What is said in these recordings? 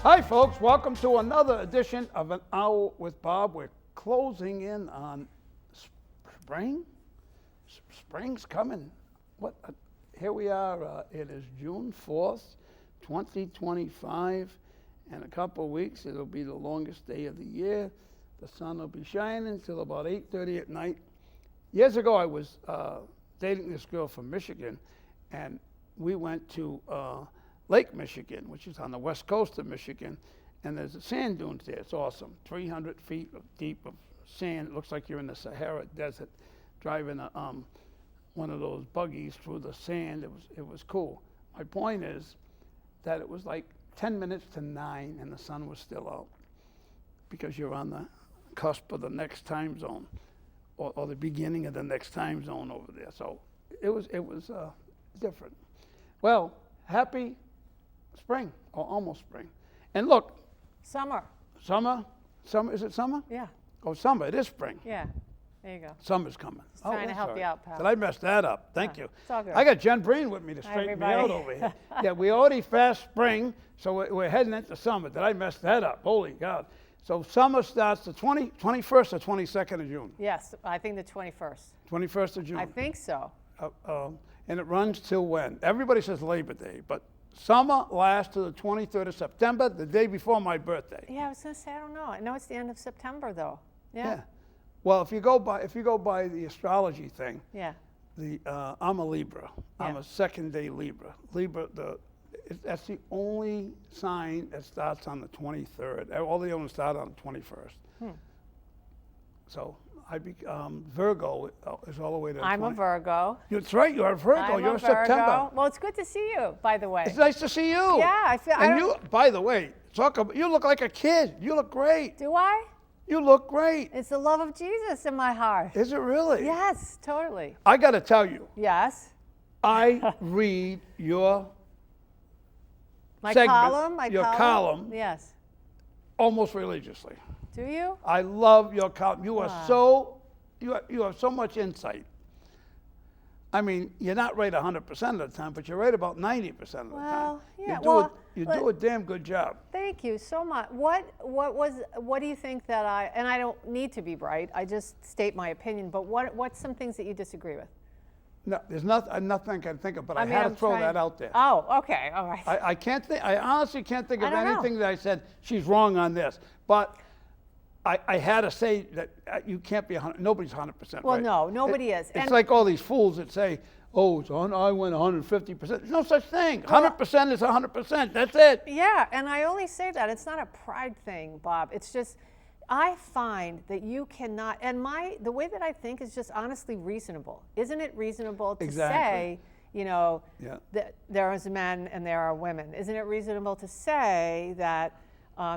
Hi, folks. Welcome to another edition of An Hour with Bob. We're closing in on spring. Spring's coming. Here we are. It is June 4th, 2025. In a couple of weeks, it'll be the longest day of the year. The sun will be shining till about 8:30 at night. Years ago, I was dating this girl from Michigan, and we went to Lake Michigan, which is on the west coast of Michigan, and there's sand dunes there. It's awesome. 300 feet deep of sand. It looks like you're in the Sahara Desert, driving one of those buggies through the sand. It was cool. My point is that it was like 10 minutes to 9, and the sun was still out, because you're on the cusp of the next time zone, or the beginning of the next time zone over there. So it was different. Well, happy spring, or almost spring. And look. Summer. Summer, is it summer? Yeah. Oh, summer, it is spring. Yeah, there you go. Summer's coming. Just trying to help you out, pal. Did I mess that up? Thank you. It's all good. I got Jen Brien with me to straighten me out over here. Yeah, we already passed spring, so we're heading into summer. Did I mess that up? Holy God. So summer starts the 21st or 22nd of June? Yes, I think the 21st. 21st of June. I think so. And it runs till when? Everybody says Labor Day, but summer lasts to the 23rd of September, the day before my birthday. Yeah, I was going to say, I don't know. I know it's the end of September, though. Yeah. Well, if you go by the astrology thing, Yeah. I'm a Libra. I'm Yeah. a second-day Libra. That's the only sign that starts on the 23rd. All the others start on the 21st. So Virgo is all the way to the I'm a 20th. Virgo. That's right, you're a Virgo. I'm You're a September. Well, it's good to see you, by the way. It's nice to see you. Yeah, I feel. And you, by the way, you look like a kid. You look great. Do I? You look great. It's the love of Jesus in my heart. Is it really? Yes, totally. I got to tell you, Yes. I read your My segment, column? your column, Yes. almost religiously. Do you? I love your column. You are you have so much insight. I mean, you're not right 100% of the time, but you're right about 90% of the time. Well, yeah. You do a damn good job. Thank you so much. What do you think that and I don't need to be right, I just state my opinion, but what's some things that you disagree with? No, there's nothing I can think of, but I mean, had to I'm throw trying- that out there. Oh, okay, all right. I can't think. I honestly can't think I of don't know. anything that I said she's wrong on this. But I had to say that you can't be 100. Nobody's 100%. Well, right. no, nobody is. It's like all these fools that say, "Oh, I went 150%." There's no such thing. 100% is 100%. That's it. Yeah, and I only say that. It's not a pride thing, Bob. It's just, I find that you cannot, and the way that I think is just honestly reasonable. Isn't it reasonable to say, that there is men and there are women? Isn't it reasonable to say that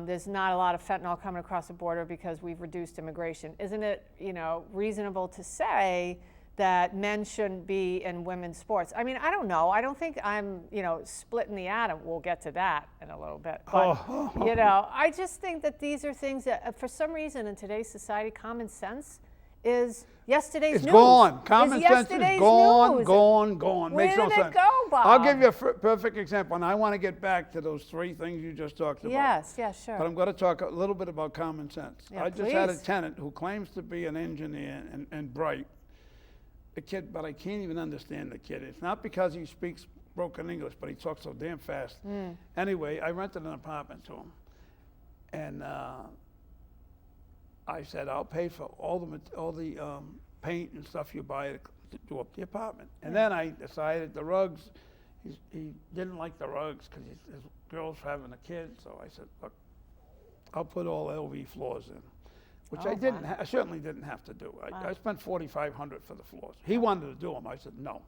there's not a lot of fentanyl coming across the border because we've reduced immigration? Isn't it, reasonable to say that men shouldn't be in women's sports? I mean, I don't know. I don't think I'm, splitting the atom. We'll get to that in a little bit. But, I just think that these are things that, for some reason in today's society, common sense is yesterday's news. It's gone. Common sense is yesterday's gone, news. gone. Where Makes no did it sense. go, Bob? I'll give you a perfect example, and I want to get back to those three things you just talked about. Yes, sure. But I'm going to talk a little bit about common sense. Yeah, I just had a please. tenant who claims to be an engineer and bright. A kid, but I can't even understand the kid. It's not because he speaks broken English, but he talks so damn fast. Anyway, I rented an apartment to him, and I said, "I'll pay for all the paint and stuff you buy to do up the apartment." And then I decided the rugs. He didn't like the rugs because his girl's having a kid. So I said, "Look, I'll put all LV floors in." Which I didn't. I certainly didn't have to do. I spent $4,500 for the floors. He wanted to do them. I said, no,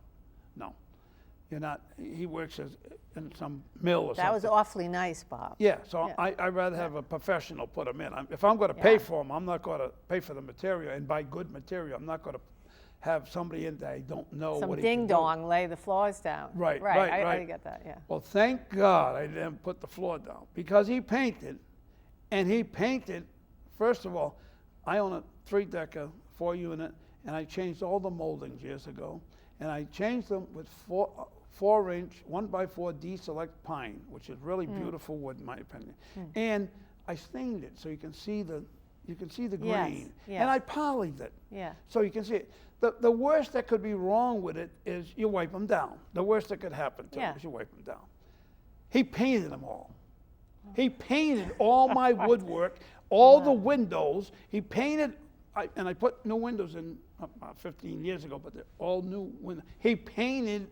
you're not. He works in some mill or something. That was awfully nice, Bob. Yeah. So I'd rather have a professional put them in. If I'm going to pay for them, I'm not going to pay for the material and buy good material. I'm not going to have somebody in there I don't know Some what he ding can do. dong lay the floors down. Right. I get that. Yeah. Well, thank God I didn't put the floor down, because he painted, first of all, I own a 3-decker, 4-unit, and I changed all the moldings years ago, and I changed them with 4-inch 1x4 D-Select pine, which is really beautiful wood in my opinion. And I stained it so you can see the grain. yes. And I polished it. Yeah. So you can see it. The worst that could be wrong with it is you wipe them down. The worst that could happen to them is you wipe them down. He painted them all. He painted all my woodwork, all the windows. He painted, and I put new windows in about 15 years ago, but they're all new windows. He painted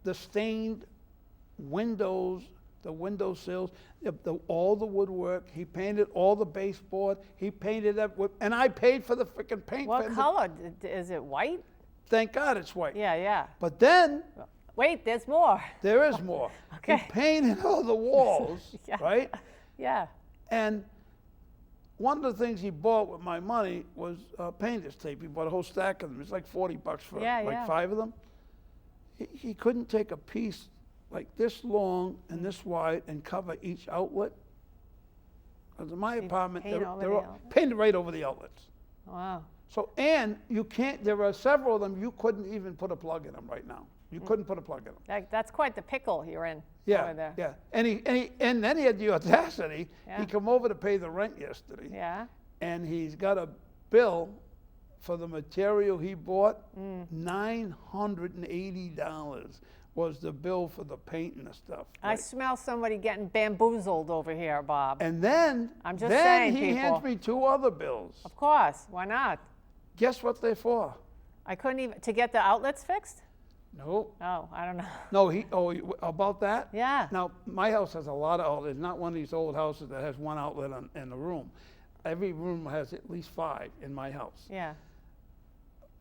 the stained windows, the window sills, all the woodwork. He painted all the baseboard. He painted that, and I paid for the freaking paint. What color? Is it white? Thank God it's white. Yeah, yeah. But then, wait, there's more. there is more. Okay. He painted all the walls, Yeah. right? Yeah. And one of the things he bought with my money was painter's tape. He bought a whole stack of them. It's like $40 for like 5 of them. He couldn't take a piece like this long and this wide and cover each outlet. Because in my apartment, they're all painted right over the outlets. Wow. So, and you can't, there are several of them, you couldn't even put a plug in them right now. You couldn't put a plug in them. That's quite the pickle you're in over there. Yeah. And then he had the audacity, he come over to pay the rent yesterday. Yeah. And he's got a bill for the material he bought, $980 was the bill for the paint and the stuff. I smell somebody getting bamboozled over here, Bob. And then, I'm just saying, he people. hands me 2 other bills. Of course, why not? Guess what they're for? I couldn't even, to get the outlets fixed? No. Oh, I don't know. No, about that? Yeah. Now, my house has a lot of outlets, not one of these old houses that has 1 outlet in the room. Every room has at least 5 in my house. Yeah.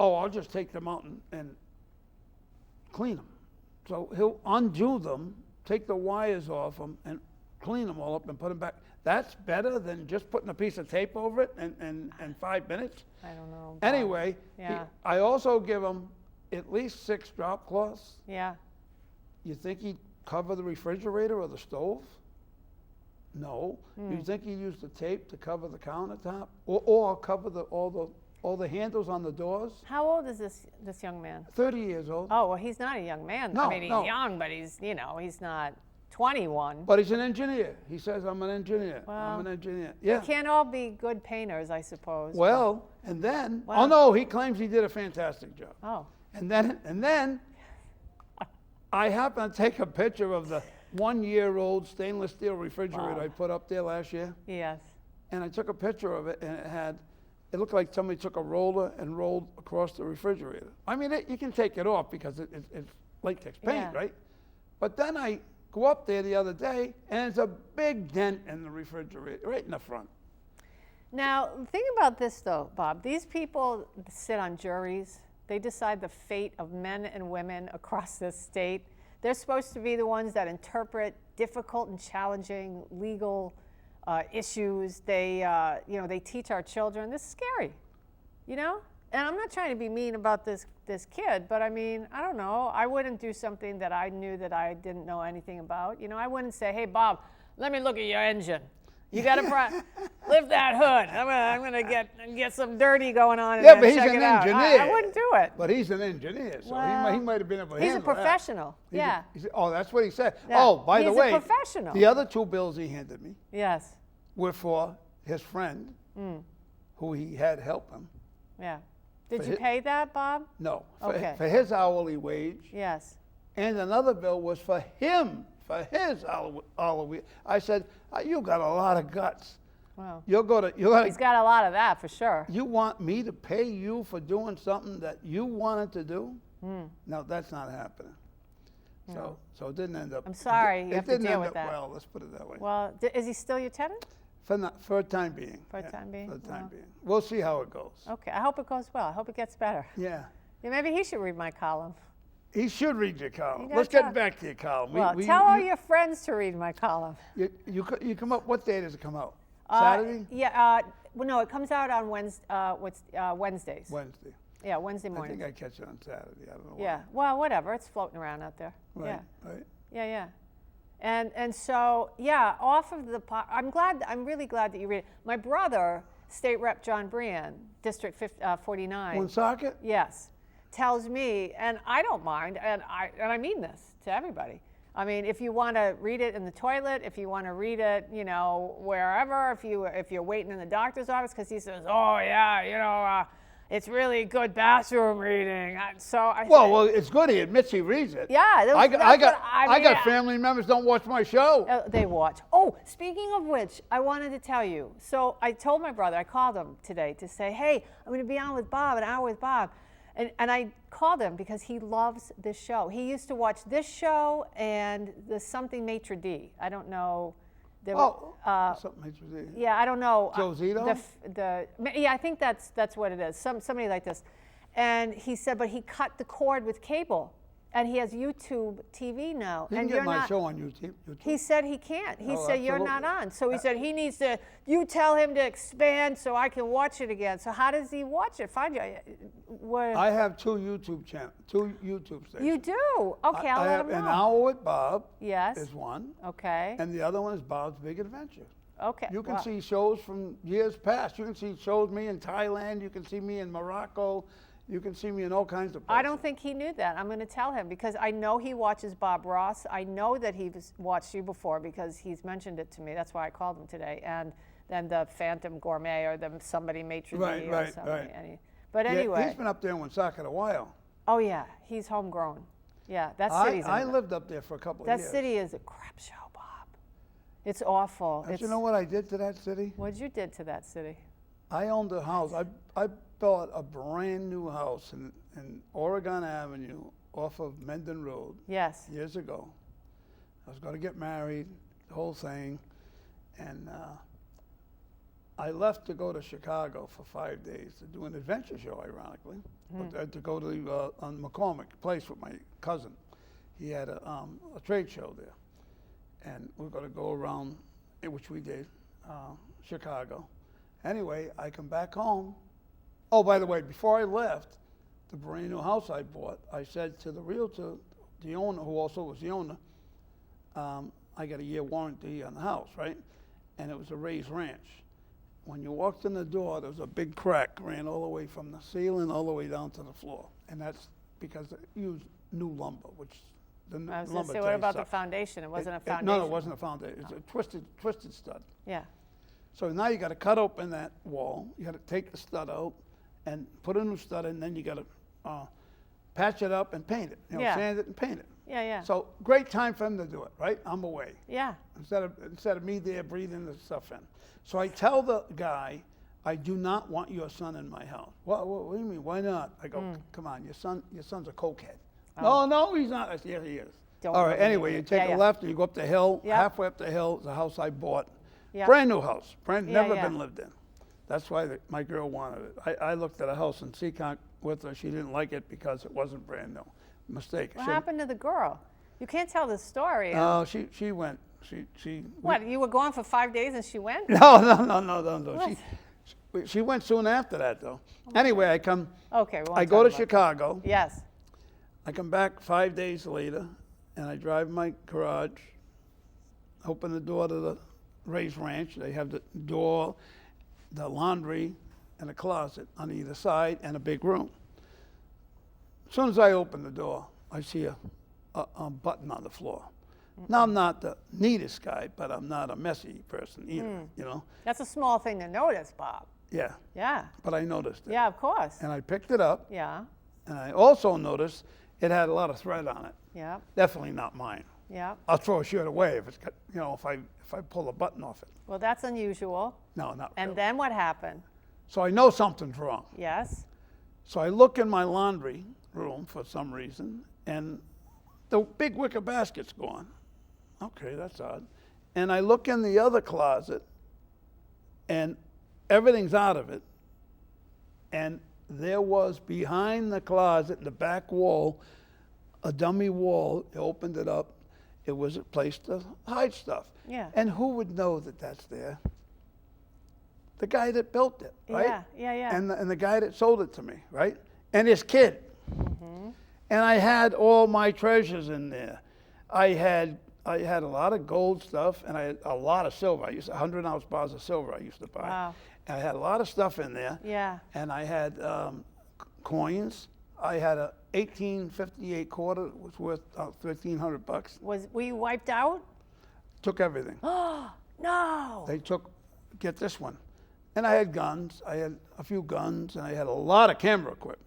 Oh, I'll just take them out and clean them. So he'll undo them, take the wires off them, and clean them all up and put them back. That's better than just putting a piece of tape over it in 5 minutes. I don't know. Bob. Anyway, Yeah. I also give him at least 6 drop cloths. Yeah. You think he'd cover the refrigerator or the stove? No. You think he'd use the tape to cover the countertop? Or cover all the handles on the doors? How old is this young man? 30 years old. Oh, well, he's not a young man. No, I mean, he's no. young, but he's not 21. But he's an engineer. He says, I'm an engineer. Well, I'm an engineer. Yeah. Can't all be good painters, I suppose. Well, and then, Wow. oh no, he claims he did a fantastic job. Oh. And then I happen to take a picture of the 1-year-old stainless steel refrigerator I put up there last year. Yes. And I took a picture of it, and it looked like somebody took a roller and rolled across the refrigerator. I mean, you can take it off because it's latex paint, Yeah. right? But then I go up there the other day, and there's a big dent in the refrigerator, right in the front. Now, think about this, though, Bob. These people sit on juries. They decide the fate of men and women across this state. They're supposed to be the ones that interpret difficult and challenging legal issues. They teach our children. This is scary, you know? And I'm not trying to be mean about this kid, but I mean, I don't know. I wouldn't do something that I knew that I didn't know anything about. You know, I wouldn't say, hey, Bob, let me look at your engine. You got to lift that hood. I'm gonna get some dirty going on and Yeah, but he's check an it out. engineer. I wouldn't do it. But he's an engineer, so Well, he might have been able to He's a handle that. professional. Yeah. Oh, that's what he said. Yeah. Oh, by the way, He's a professional. the other 2 bills he handed me Yes. were for his friend, who he had help him. Yeah. Did For you his- pay that, Bob? No, Okay. for his hourly wage. Yes. And another bill was for him, for his hourly. I said, you got a lot of guts. Wow. He's Got a lot of that for sure. You want me to pay you for doing something that you wanted to do? No, that's not happening. So it didn't end up. I'm sorry, you have to It didn't deal end with up that. well. Let's put it that way. Well, is he still your tenant? For a time being. For a time being? For the time Well. being. We'll see how it goes. Okay. I hope it goes well. I hope it gets better. Yeah. Yeah, maybe he should read my column. He should read your column. You gotta Let's get tell- back to your column. Well, tell all your friends to read my column. You come up. What day does it come out? Saturday? Yeah. Well, no, it comes out on Wednesdays. Wednesday. Yeah, Wednesday I morning. think I catch it on Saturday. I don't know why. Yeah. Well, whatever. It's floating around out there. Right. Yeah. Right. Yeah, yeah. And so, yeah, off of the I'm really glad that you read it. My brother, State Rep John Brien, District 49. Woonsocket? Yes. Tells me, and I don't mind, and I mean this, to everybody. I mean, if you want to read it in the toilet, if you want to read it, you know, wherever, if you're waiting in the doctor's office, because he says, oh yeah, you know, it's really good bathroom reading. Well, it's good. He admits he reads it. Yeah, I got family members don't watch my show. They watch. Oh, speaking of which, I wanted to tell you. So I told my brother, I called him today to say, hey, I'm going to be on with Bob, an hour with Bob. And I called him because he loves this show. He used to watch this show and the something maitre d'. I don't know. Something maitre d'. Yeah, I don't know. Joe Zito? Yeah, I think that's what it is. Somebody like this. And he said, but he cut the cord with cable. And he has YouTube TV now. You can get my show on YouTube. He said he can't. He said, absolutely. you're not on. So he said he needs to, you tell him to expand so I can watch it again. So how does he watch it? Find you. I have two YouTube stations. You do? Okay, I'll let him know. An Hour with Bob yes. is one. Okay. And the other one is Bob's Big Adventure. Okay. You can see shows from years past. You can see shows me in Thailand. You can see me in Morocco. You can see me in all kinds of places. I don't think he knew that. I'm going to tell him because I know he watches Bob Ross. I know that he's watched you before because he's mentioned it to me. That's why I called him today. And then the Phantom Gourmet or the somebody maitre d' or something. Right. But anyway. He's been up there in Woonsocket a while. Oh, yeah. He's homegrown. Yeah, that city's I lived up there for a couple of years. That city is a crap show, Bob. It's awful. You know what I did to that city? What you did to that city? I owned a house. I bought a brand new house in Oregon Avenue off of Mendon Road. Yes. Years ago. I was going to get married, the whole thing, and I left to go to Chicago for 5 days to do an adventure show, ironically, but to go to on McCormick Place with my cousin. He had a trade show there, and we we're going to go around, which we did, Chicago. Anyway, I come back home. Oh, by the way, before I left, the brand new house I bought, I said to the realtor, the owner, who also was the owner, I got a year warranty on the house, right? And it was a raised ranch. When you walked in the door, there was a big crack, ran all the way from the ceiling all the way down to the floor. And that's because they used new lumber, which the I was lumber going to say, what about sucked. the foundation? It wasn't a foundation. No, it wasn't a foundation. It's a twisted stud. Yeah. So now you got to cut open that wall. You got to take the stud out and put a new stud in. Then you got to patch it up and paint it. Sand it and paint it. Yeah. So great time for him to do it, right? I'm away. Yeah. Instead of me there breathing the stuff in. So I tell the guy, I do not want your son in my house. What do you mean? Why not? I go, come on, your son's a cokehead. Oh. No, he's not. I said, yeah, he is. Don't All right. believe Anyway, it. you take a left and you go up the hill. Yep. Halfway up the hill is a house I bought. Yep. Brand new house. Never yeah. been lived in. That's why my girl wanted it. I looked at a house in Seekonk with her. She didn't like it because it wasn't brand new. Mistake. What happened to the girl? You can't tell the story. Oh, she went. What? You were gone for 5 days and she went? No. She went soon after that, though. Anyway, I come. Okay. I go to Chicago. Yes. I come back 5 days later, and I drive my garage, open the door to the raised ranch. They have the door, the laundry, and a closet on either side, and a big room. As soon as I open the door, I see a button on the floor. Now, I'm not the neatest guy, but I'm not a messy person either, That's a small thing to notice, Bob. Yeah. Yeah. But I noticed it. Yeah, of course. And I picked it up. Yeah. And I also noticed it had a lot of thread on it. Yeah. Definitely not mine. Yeah. I'll throw a shirt away if it's got, if I pull a button off it. Well, that's unusual. No, not And really. then what happened? So I know something's wrong. Yes. So I look in my laundry room for some reason, and the big wicker basket's gone. Okay, that's odd. And I look in the other closet, and everything's out of it. And there was behind the closet, in the back wall, a dummy wall. They opened it up. It was a place to hide stuff. Yeah. And who would know that that's there? The guy that built it, right? Yeah. And the guy that sold it to me, right? And his kid. Mm-hmm. And I had all my treasures in there. I had a lot of gold stuff, and I had a lot of silver. I used 100-ounce bars of silver I used to buy. Wow. And I had a lot of stuff in there. Yeah. And I had coins. I had a 1858 quarter. It was worth $1,300. Were you wiped out? Took everything. No. They took, get this one. And I had guns. I had a few guns, and I had a lot of camera equipment.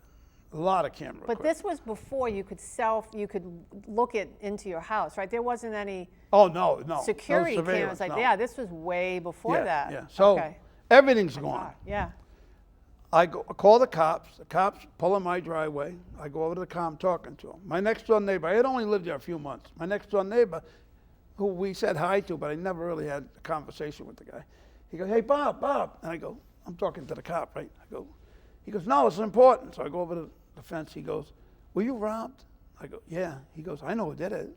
A lot of camera But equipment. this was before you could look into your house, right? There wasn't any Oh, no, no. security no cameras surveillance, like no. yeah, this was way before Yeah, that. yeah. So okay. everything's gone. Yeah. I call the cops. The cops pull in my driveway. I go over to the car. I'm talking to him. My next door neighbor, I had only lived there a few months. My next door neighbor, who we said hi to, but I never really had a conversation with the guy. He goes, "Hey, Bob, Bob." And I go, I'm talking to the cop, right? He goes, "No, it's important." So I go over to the fence. He goes, "Were you robbed?" I go, "Yeah." He goes, "I know who did it."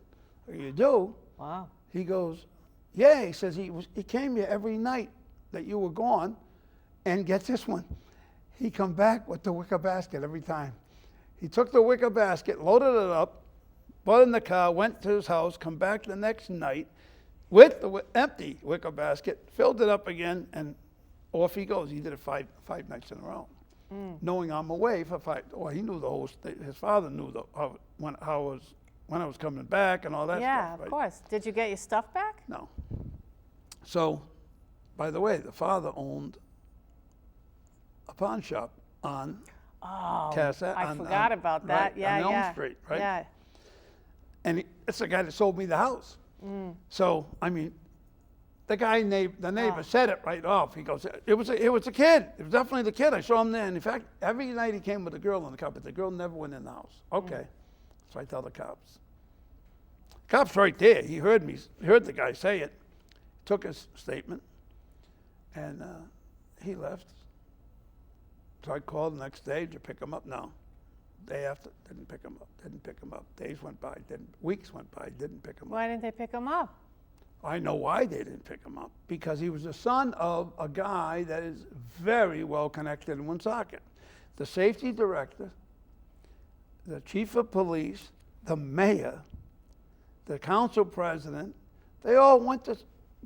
I go, "You do?" Wow. He goes, "Yeah." He says he came here every night that you were gone, and get this one, he come back with the wicker basket every time. He took the wicker basket, loaded it up, put it in the car, went to his house, come back the next night with the empty wicker basket, filled it up again, and off he goes. He did it five nights in a row, knowing I'm away for 5. Well, he knew the whole. His father knew when I was coming back and all that Yeah, stuff. of Right? course. Did you get your stuff back? No. So, by the way, the father owned a pawn shop on Oh, Cassette. I forgot about that. Right, Yeah, on yeah. Elm Street, right? Yeah. And it's the guy that sold me the house. So, I mean, the neighbor said it right off. He goes, it was a kid. It was definitely the kid. I saw him there. And in fact, every night he came with a girl in the car, but the girl never went in the house. Okay. So I tell the cops. Cop's right there. He heard the guy say it, took his statement, and he left. So I called the next day. Did you pick him up? No. Day after, didn't pick him up. Days went by, weeks went by, didn't pick him up. Why didn't they pick him up? I know why they didn't pick him up. Because he was the son of a guy that is very well connected in Woonsocket. The safety director, the chief of police, the mayor, the council president, they all went to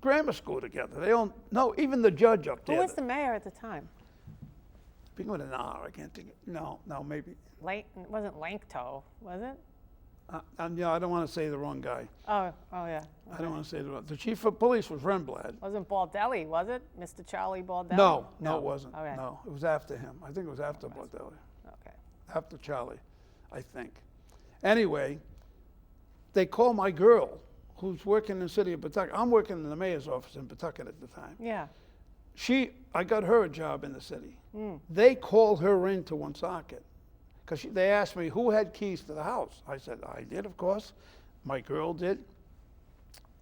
grammar school together. They all, no, even the judge up there. Who was the mayor at the time? Begin with an R, I can't think. No, maybe. It wasn't Lankto, was it? Yeah, I don't want to say the wrong guy. Oh, yeah. I don't want to say the wrong. The chief of police was Renblad. Wasn't Baldelli, was it? Mr. Charlie Baldelli? No, it wasn't. Okay. No, it was after him. I think it was after Baldelli. Okay. After Charlie, I think. Anyway, they call my girl, who's working in the city of Pawtucket. I'm working in the mayor's office in Pawtucket at the time. Yeah. I got her a job in the city. They called her into Woonsocket because they asked me who had keys to the house. I said, I did, of course. My girl did,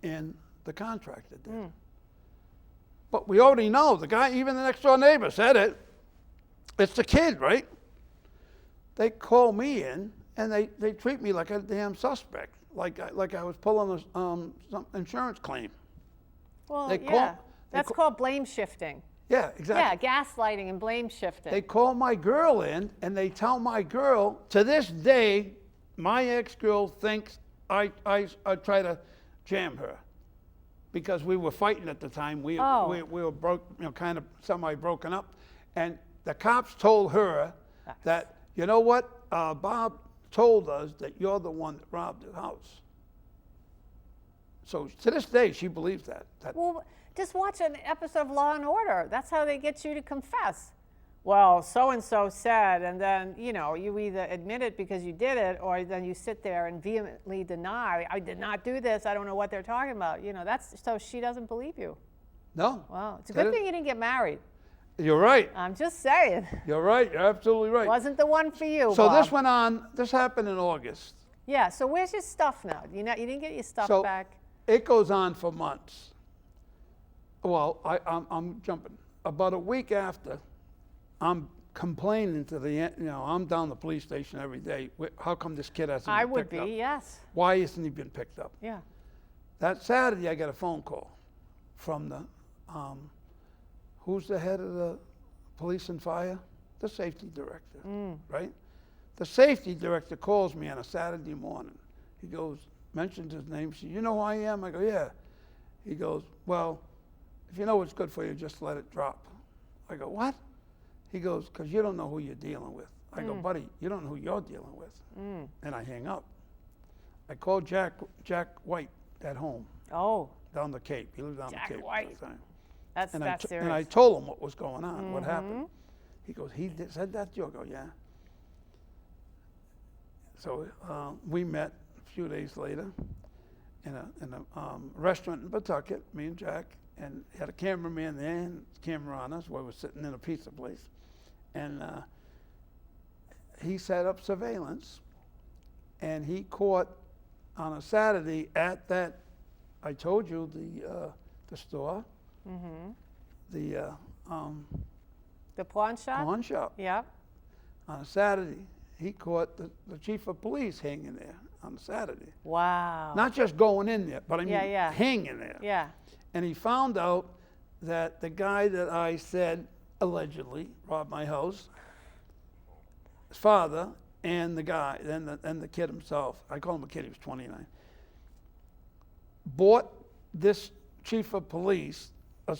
and the contractor did. But we already know, the guy, even the next door neighbor said it. It's the kid, right? They call me in, and they treat me like a damn suspect, like I was pulling some insurance claim. Well, They yeah. call- That's called blame shifting. Yeah, exactly. Yeah, gaslighting and blame shifting. They call my girl in, and they tell my girl, to this day, my ex-girl thinks I try to jam her because we were fighting at the time. We were broke, kind of semi-broken up, and the cops told her that, you know what, Bob told us that you're the one that robbed the house. So to this day, she believes that. Well, just watch an episode of Law and Order. That's how they get you to confess. Well, so-and-so said, and then, you either admit it because you did it, or then you sit there and vehemently deny, I did not do this, I don't know what they're talking about. That's so she doesn't believe you. No. Well, it's a good thing you didn't get married. You're right. I'm just saying. You're right. You're absolutely right. Wasn't the one for you, So Bob. this happened in August. Yeah, so where's your stuff now? You didn't get your stuff So back? it goes on for months. Well, I'm jumping. About a week after, I'm complaining to I'm down the police station every day. How come this kid hasn't I been would picked up? be, yes. Why hasn't he been picked up? Yeah. That Saturday, I got a phone call from the, who's the head of the police and fire? The safety director, right? The safety director calls me on a Saturday morning. He goes, mentions his name. He says, you know who I am? I go, yeah. He goes, well, if you know what's good for you, just let it drop. I go, what? He goes, because you don't know who you're dealing with. I go, buddy, you don't know who you're dealing with. And I hang up. I called Jack White at home. Oh. Down the Cape. He lived down Jack the Cape White. at the time. That's serious. And I told him what was going on, what happened. He goes, said that to you? I go, yeah. So we met a few days later in a restaurant in Pawtucket, me and Jack, and had a cameraman there and camera on us while we were sitting in a pizza place. And he set up surveillance, and he caught on a Saturday at that, I told you, the store, the pawn shop? pawn shop. Yep. On a Saturday, he caught the chief of police hanging there on a Saturday. Wow. Not just going in there, but I mean hanging there. Yeah. And he found out that the guy that I said allegedly robbed my house, his father, and the guy, and the kid himself, I call him a kid, he was 29, bought this chief of police a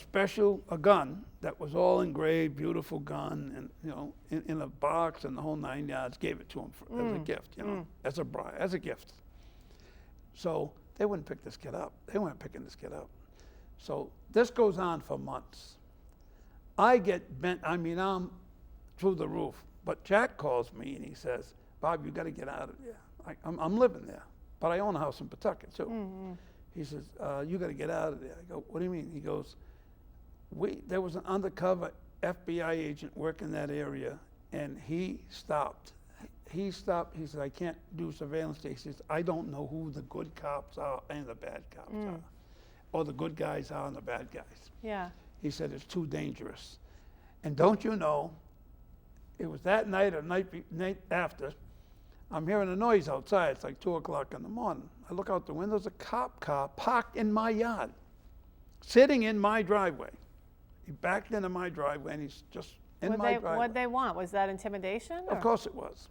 gun that was all engraved, beautiful gun, and you know, in a box and the whole 9 yards. Gave it to him as a gift, you know, as a gift. So they wouldn't pick this kid up. They weren't picking this kid up. So this goes on for months. I get bent. I mean, I'm through the roof. But Jack calls me and he says, "Bob, you got to get out of there. I'm living there, but I own a house in Pawtucket too." He says, "You got to get out of there." I go, "What do you mean?" He goes, there was an undercover FBI agent working that area, and he stopped. He stopped. He said, "I can't do surveillance." He says, "I don't know who the good cops are and the bad cops are, or the good guys are and the bad guys." Yeah. He said, "It's too dangerous." And don't you know, it was that night or night after, I'm hearing a noise outside. It's like 2 o'clock in the morning. I look out the window, there's a cop car parked in my yard, sitting in my driveway. He backed into my driveway, and he's just in my driveway. What'd they want? Was that intimidation? Of course it was.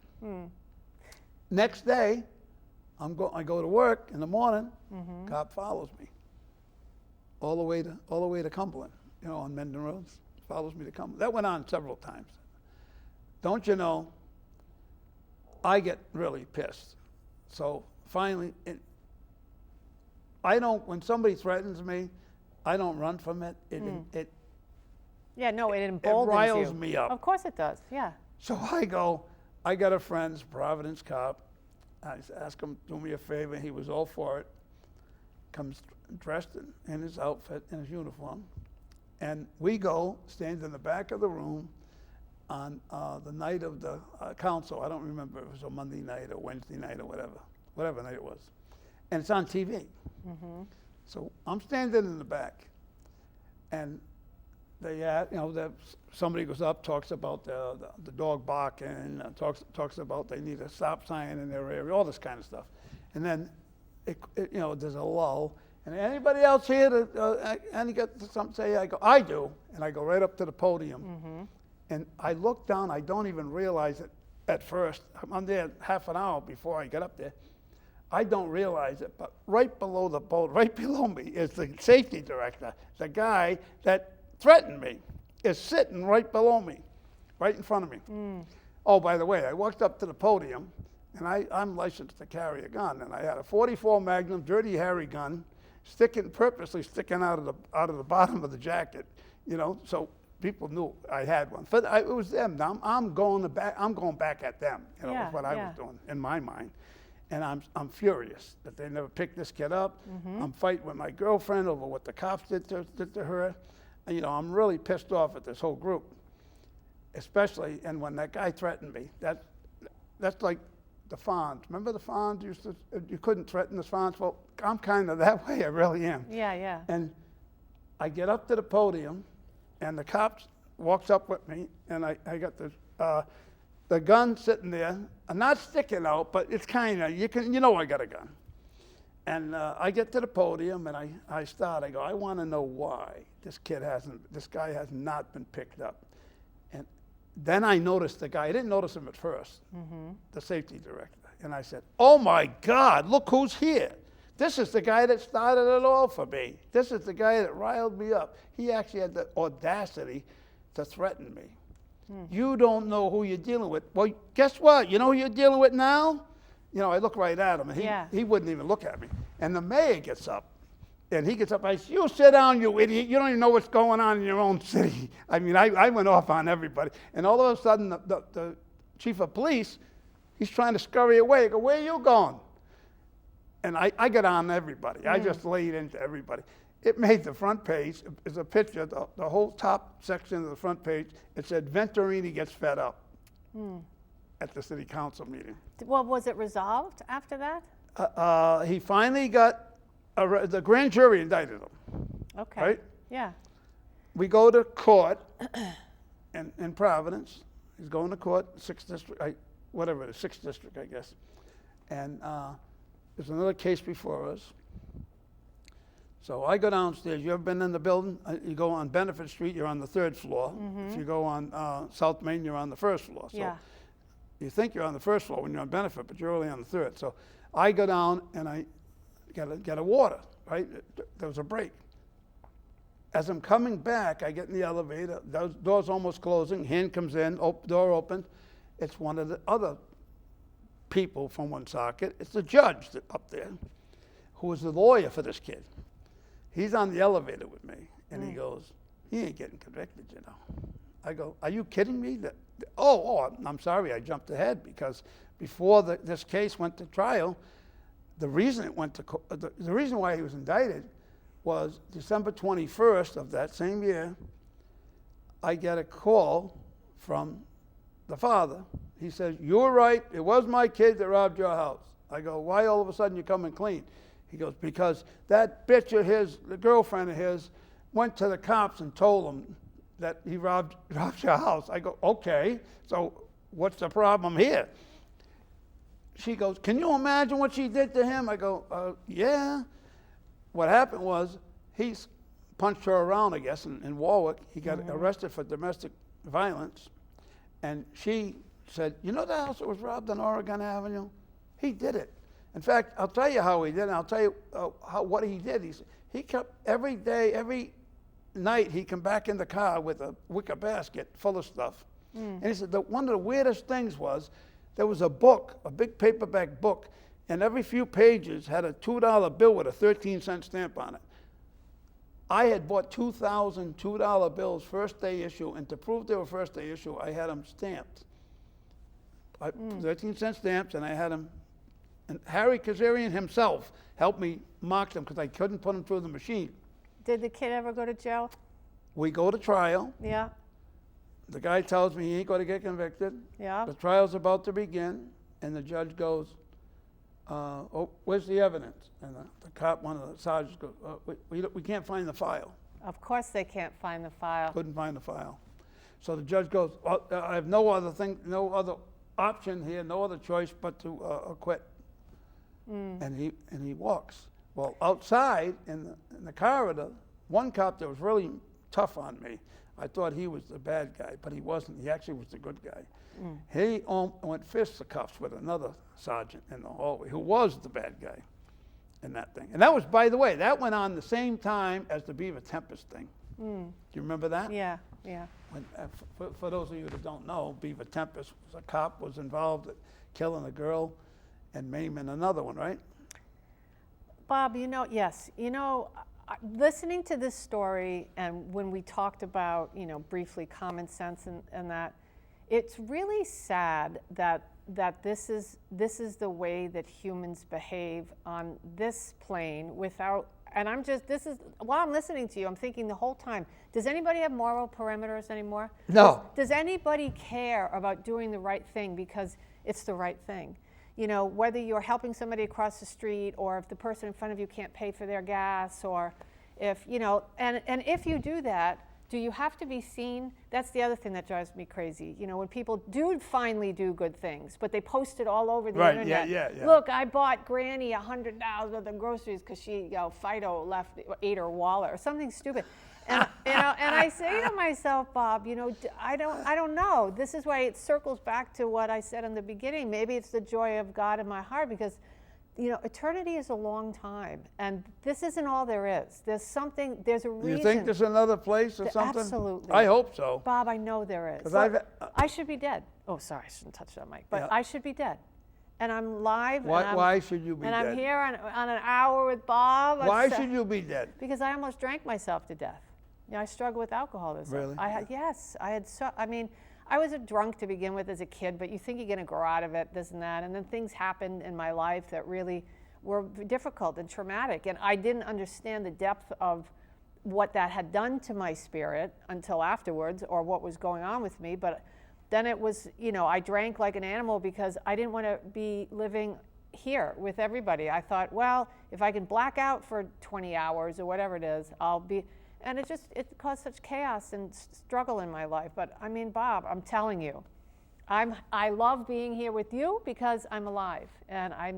Next day, I go to work in the morning. Cop follows me all the way to Cumberland, you know, on Mendon Roads. Follows me to Cumberland. That went on several times. Don't you know? I get really pissed. So finally, when somebody threatens me, I don't run from it. It emboldens riles you. me up. Of course it does, yeah. So I got a friend's Providence cop. I asked him to do me a favor. He was all for it. Comes dressed in his outfit, in his uniform. And we stand in the back of the room on the night of the council. I don't remember if it was a Monday night or Wednesday night or whatever night it was. And it's on TV. So I'm standing in the back, and somebody goes up, talks about the dog barking, talks about they need a stop sign in their area, all this kind of stuff. And then, there's a lull. And anybody else here and got something to say? I go, I do. And I go right up to the podium. And I look down, I don't even realize it at first. I'm there half an hour before I get up there. I don't realize it, but right below the podium, right below me is the safety director. The guy that threatened me is sitting right below me, right in front of me. Oh, by the way, I walked up to the podium, and I'm licensed to carry a gun, and I had a .44 Magnum, Dirty Harry gun, purposely sticking out of the bottom of the jacket, so people knew I had one. But it was them. I'm going back at them. Was what I was doing in my mind, and I'm furious that they never picked this kid up. I'm fighting with my girlfriend over what the cops did to her. And, I'm really pissed off at this whole group, especially. And when that guy threatened me, that's like the Fonz. Remember the Fonz? You couldn't threaten the Fonz. Well, I'm kind of that way. I really am. Yeah. And I get up to the podium, and the cop walks up with me, and I got the gun sitting there, not sticking out, but it's kind of, I got a gun. And I get to the podium, and I go, I want to know why this guy has not been picked up. And then I noticed the guy. I didn't notice him at first, the safety director. And I said, "Oh my God, look who's here. This is the guy that started it all for me. This is the guy that riled me up." He actually had the audacity to threaten me. You don't know who you're dealing with. Well, guess what? You know who you're dealing with now? You know, I look right at him, and he wouldn't even look at me. And the mayor gets up, and he gets up. I say, you sit down, you idiot. You don't even know what's going on in your own city. I mean, I went off on everybody. And all of a sudden, the chief of police, he's trying to scurry away. I go, where are you going? And I get on everybody. I just laid into everybody. It made the front page. It's a picture, the whole top section of the front page. It said, Venturini gets fed up at the city council meeting. Well, was it resolved after that? He finally got, the grand jury indicted him. Okay. Right? Yeah. We go to court in Providence. He's going to court, 6th district, whatever it is, 6th district, I guess. And there's another case before us. So I go downstairs. You ever been in the building? You go on Benefit Street, you're on the 3rd floor. If you go on South Main, you're on the 1st floor. So you think you're on the 1st floor when you're on Benefit, but you're only on the 3rd. So I go down and I get a water, right? There was a break. As I'm coming back, I get in the elevator. Those doors almost closing. Hand comes in, door opens. It's one of the other people from Woonsocket. It's the judge up there who was the lawyer for this kid. He's on the elevator with me, and he goes, he ain't getting convicted, you know. I go, are you kidding me? I'm sorry, I jumped ahead, because before this case went to trial, the reason why he was indicted was December 21st of that same year. I get a call from the father. He says, you were right, it was my kid that robbed your house. I go, why all of a sudden you coming clean? He goes, because that bitch of his, the girlfriend of his, went to the cops and told them that he robbed your house. I go, okay, so what's the problem here? She goes, can you imagine what she did to him? I go, yeah. What happened was he punched her around, I guess, in Warwick. He got arrested for domestic violence. And she said, you know the house that was robbed on Oregon Avenue? He did it. In fact, I'll tell you how he did it. I'll tell you what he did. He kept every day, every night, he'd come back in the car with a wicker basket full of stuff. And he said that one of the weirdest things was there was a book, a big paperback book, and every few pages had a $2 bill with a 13-cent stamp on it. I had bought 2,000 $2 bills, first day issue, and to prove they were first day issue, I had them stamped. 13-cent stamps, and I had them. And Harry Kazarian himself helped me mark them because I couldn't put them through the machine. Did the kid ever go to jail? We go to trial. Yeah. The guy tells me he ain't going to get convicted. Yeah. The trial's about to begin, and the judge goes, where's the evidence? And the cop, one of the sergeants goes, we can't find the file. Of course they can't find the file. Couldn't find the file. So the judge goes, I have no other option here, no other choice but to acquit. And he walks. Well, outside in the corridor, one cop that was really tough on me, I thought he was the bad guy, but he wasn't. He actually was the good guy. He went fisticuffs with another sergeant in the hallway who was the bad guy in that thing. And that was, by the way, that went on the same time as the Beaver Tempest thing. Do you remember that? Yeah, yeah. When, for those of you that don't know, Beaver Tempest was a cop was involved in killing a girl and maiming another one, right? Bob, yes. Listening to this story, and when we talked about, briefly common sense and that, it's really sad that this is the way that humans behave on this plane without, and while I'm listening to you, I'm thinking the whole time, does anybody have moral perimeters anymore? No. Does anybody care about doing the right thing because it's the right thing? Whether you're helping somebody across the street, or if the person in front of you can't pay for their gas, or if, and if you do that, do you have to be seen? That's the other thing that drives me crazy. When people do finally do good things, but they post it all over the internet. Yeah. Look, I bought Granny $100 worth of groceries because she, Fido ate her wallet or something stupid. And and I say to myself, Bob, I don't know. This is why it circles back to what I said in the beginning. Maybe it's the joy of God in my heart, because eternity is a long time, and this isn't all there is. There's a reason. You think there's another place or something? Absolutely. I hope so. Bob, I know there is. 'Cause I should be dead. Oh, sorry, I shouldn't touch that mic. But Yeah. I should be dead. And I'm live. Why should you be dead? dead? And I'm here on an hour with Bob. Why should you be dead? Because I almost drank myself to death. I struggle with alcoholism. Really? I was a drunk to begin with as a kid, but you think you're going to grow out of it, this and that. And then things happened in my life that really were difficult and traumatic. And I didn't understand the depth of what that had done to my spirit until afterwards, or what was going on with me. But then it was, I drank like an animal because I didn't want to be living here with everybody. I thought, well, if I can black out for 20 hours or whatever it is, I'll be... And it caused such chaos and struggle in my life. But I mean, Bob, I'm telling you, I love being here with you because I'm alive, and I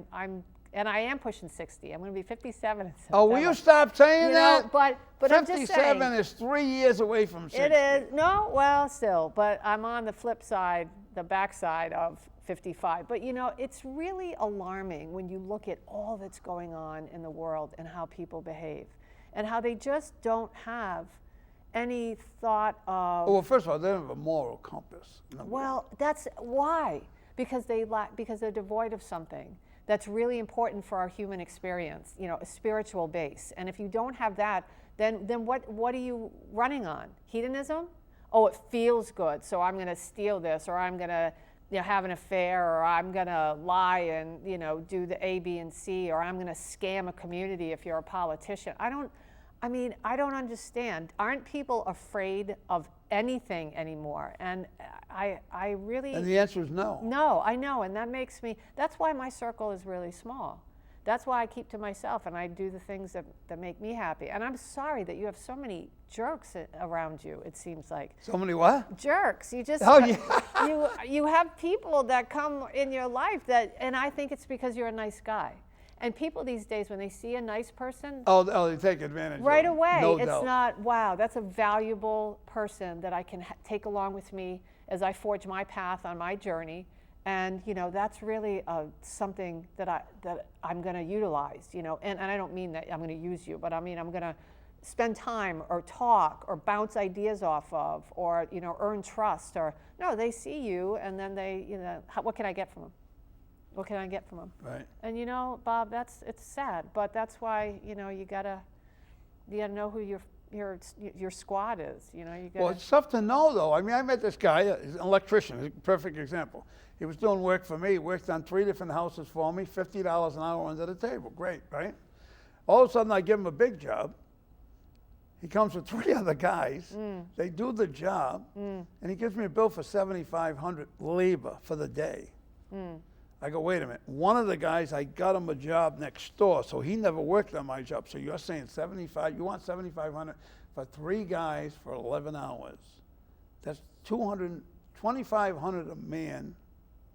am pushing 60. I'm going to be 57 in September. Oh, will you stop saying that? But I'm just saying. 57 is 3 years away from 60. It is. No, well, still. But I'm on the flip side, the backside of 55. But it's really alarming when you look at all that's going on in the world and how people behave. And how they just don't have any thought of... Well, first of all, they don't have a moral compass. Well, that's why. Because they're devoid of something that's really important for our human experience, a spiritual base. And if you don't have that, then what are you running on? Hedonism? Oh, it feels good, so I'm going to steal this, or I'm going to have an affair, or I'm going to lie and do the A, B, and C, or I'm going to scam a community if you're a politician. I don't understand. Aren't people afraid of anything anymore? And I really... And the answer is no. No, I know, and that's why my circle is really small. That's why I keep to myself, and I do the things that make me happy. And I'm sorry that you have so many jerks around you, it seems like. So many what? Jerks. You just... Oh, yeah. you have people that come in your life and I think it's because you're a nice guy. And people these days, when they see a nice person... Oh, they take advantage of right it. away. No It's doubt. not, wow, that's a valuable person that I can take along with me as I forge my path on my journey. And that's really something that I'm going to utilize. And I don't mean that I'm going to use you, but I mean I'm going to spend time or talk or bounce ideas off of, or earn trust. Or no, they see you, and then they what can I get from them? What can I get from them? Right. And Bob, it's sad, but that's why you gotta know who your squad is. You gotta... Well, it's tough to know, though. I mean, I met this guy, he's an electrician, he's a perfect example. He was doing work for me. He worked on 3 different houses for me, $50 an hour under the table. Great, right? All of a sudden, I give him a big job. He comes with 3 other guys. They do the job, and he gives me a bill for $7,500 labor for the day. I go, wait a minute. One of the guys, I got him a job next door, so he never worked on my job. So you're saying you want $7,500 for 3 guys for 11 hours. That's $2,500 a man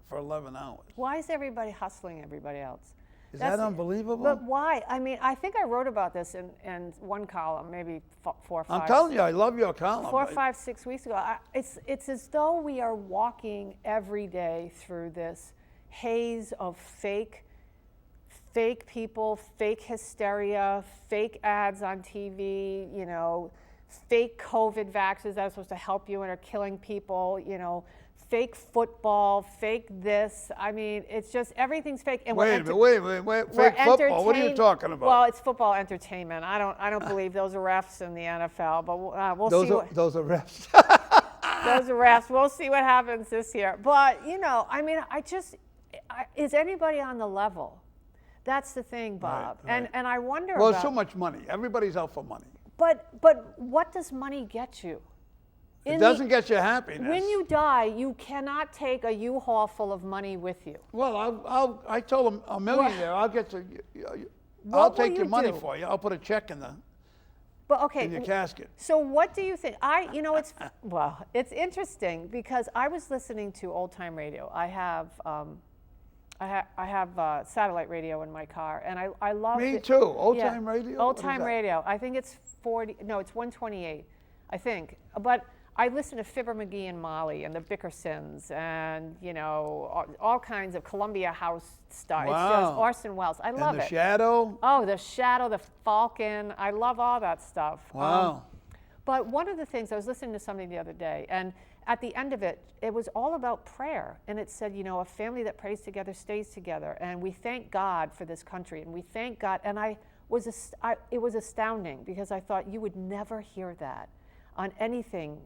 for 11 hours. Why is everybody hustling everybody else? Is that unbelievable? But why? I mean, I think I wrote about this in one column, maybe 4 or 5. I'm telling you, I love your column. 4, 5, 6 weeks ago. It's as though we are walking every day through this haze of fake people, fake hysteria, fake ads on TV, fake COVID vaccines that are supposed to help you and are killing people, fake football, fake this. I mean, it's just everything's fake. And wait a minute, fake football? What are you talking about? Well, it's football entertainment. I don't believe those are refs in the NFL, but we'll see. Those are refs. Those are refs. We'll see what happens this year. But I mean, is anybody on the level? That's the thing, Bob. Right. And I wonder Well, it's so much money. Everybody's out for money. But what does money get you? It doesn't get you happiness. When you die, you cannot take a U-Haul full of money with you. Well, I told him a millionaire. I'll take your money for you. I'll put a check in your casket. So what do you think? It's interesting because I was listening to old time radio. I have satellite radio in my car, and I love it. Me too. Old time radio. Old time radio. I think it's 40. No, it's 128. I think, but I listen to Fibber McGee and Molly and the Bickersons and, you know, all kinds of Columbia House stuff. Wow. It's just Orson Welles. I love And it. The Shadow? Oh, The Shadow, The Falcon. I love all that stuff. Wow. But one of the things, I was listening to something the other day, and at the end of it, it was all about prayer. And it said, you know, a family that prays together stays together. And we thank God for this country. And we thank God. And it was astounding because I thought you would never hear that on anything